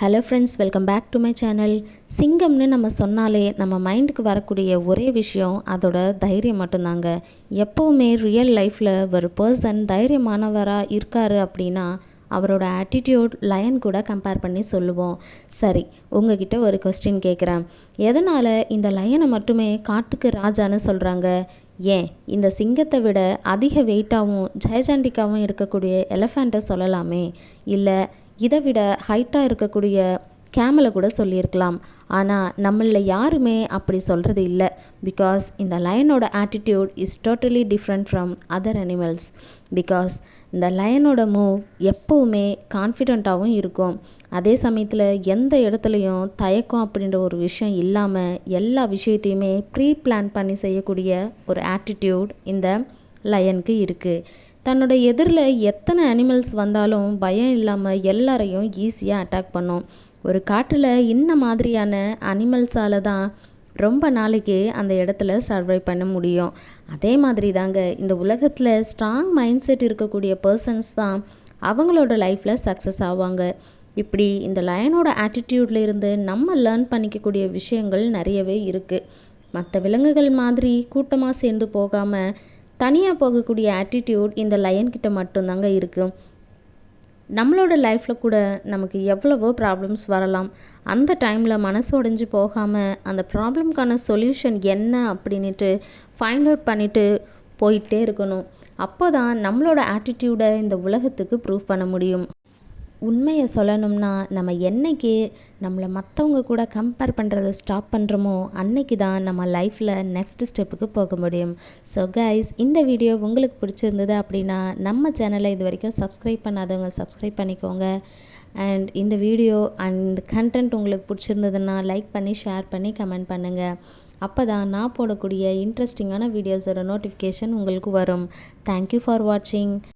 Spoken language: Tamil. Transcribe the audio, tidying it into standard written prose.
Hello friends, welcome back to my channel. சிங்கம்னு நம்ம சொன்னாலே நம்ம மைண்டுக்கு வரக்கூடிய ஒரே விஷயம் அதோட தைரியம் மட்டும்தாங்க. எப்போவுமே ரியல் லைஃப்பில் ஒரு பர்சன் தைரியமானவராக இருக்கார் அப்படின்னா அவரோட ஆட்டிடியூட் லயன் கூட கம்பேர் பண்ணி சொல்லுவோம். சரி, உங்ககிட்ட ஒரு கொஸ்டின் கேட்குறேன். எதனால் இந்த லயனை மட்டுமே காட்டுக்கு ராஜான்னு சொல்கிறாங்க? ஏன் இந்த சிங்கத்தை விட அதிக வெயிட்டாகவும் ஜெயஜாண்டிக்காகவும் இருக்கக்கூடிய எலஃபண்ட்டை சொல்லலாமே? இல்லை இதை விட ஹைட்டாக இருக்கக்கூடிய கேமலை கூட சொல்லியிருக்கலாம். ஆனால் நம்மளில் யாருமே அப்படி சொல்கிறது இல்லை. பிகாஸ் இந்த லயனோட attitude is totally different from other animals. Because இந்த லயனோட மூவ் எப்போவுமே கான்ஃபிடெண்ட்டாகவும் இருக்கும். அதே சமயத்தில் எந்த இடத்துலையும் தயக்கம் அப்படின்ற ஒரு விஷயம் இல்லாமல் எல்லா விஷயத்தையுமே ப்ரீ பிளான் பண்ணி செய்யக்கூடிய ஒரு ஆட்டிடியூட் இந்த லயனுக்கு இருக்குது. தன்னோட எதிரில் எத்தனை அனிமல்ஸ் வந்தாலும் பயம் இல்லாமல் எல்லாரையும் ஈஸியாக அட்டாக் பண்ணும். ஒரு காட்டில் இந்த மாதிரியான அனிமல்ஸால் தான் ரொம்ப நாளைக்கு அந்த இடத்துல சர்வை பண்ண முடியும். அதே மாதிரி தாங்க இந்த உலகத்தில் ஸ்ட்ராங் மைண்ட் செட் இருக்கக்கூடிய பர்சன்ஸ் தான் அவங்களோட லைஃப்பில் சக்ஸஸ் ஆவாங்க. இப்படி இந்த லயனோட ஆட்டிடியூடில் இருந்து நம்ம லேர்ன் பண்ணிக்கக்கூடிய விஷயங்கள் நிறையவே இருக்குது. மற்ற விலங்குகள் மாதிரி கூட்டமாக சேர்ந்து போகாமல் தனியாக போகக்கூடிய ஆட்டிடியூட் இந்த லயன்கிட்ட மட்டும்தாங்க இருக்குது. நம்மளோட லைஃப்பில் கூட நமக்கு எவ்வளவோ ப்ராப்ளம்ஸ் வரலாம். அந்த டைமில் மனசு உடைஞ்சு போகாமல் அந்த ப்ராப்ளம்க்கான சொல்யூஷன் என்ன அப்படின்ட்டு ஃபைண்ட் அவுட் பண்ணிவிட்டு போயிட்டே இருக்கணும். அப்போ தான் நம்மளோட ஆட்டிடியூடை இந்த உலகத்துக்கு ப்ரூவ் பண்ண முடியும். உண்மையை சொல்லணும்னா நம்ம என்னைக்கு நம்மளை மற்றவங்க கூட கம்பேர் பண்ணுறதை ஸ்டாப் பண்ணுறோமோ அன்னைக்கு தான் நம்ம லைஃப்பில் நெக்ஸ்ட் ஸ்டெப்புக்கு போக முடியும். ஸோ கைஸ், இந்த வீடியோ உங்களுக்கு பிடிச்சிருந்தது அப்படின்னா நம்ம சேனலை இது வரைக்கும் சப்ஸ்கிரைப் பண்ணாதவங்க சப்ஸ்கிரைப் பண்ணிக்கோங்க. அண்ட் இந்த வீடியோ அண்ட் கண்டென்ட் உங்களுக்கு பிடிச்சிருந்ததுன்னா லைக் பண்ணி ஷேர் பண்ணி கமெண்ட் பண்ணுங்கள். அப்போ தான் நான் போடக்கூடிய இன்ட்ரெஸ்டிங்கான வீடியோஸோட நோட்டிஃபிகேஷன் உங்களுக்கு வரும். தேங்க்யூ ஃபார் வாட்சிங்.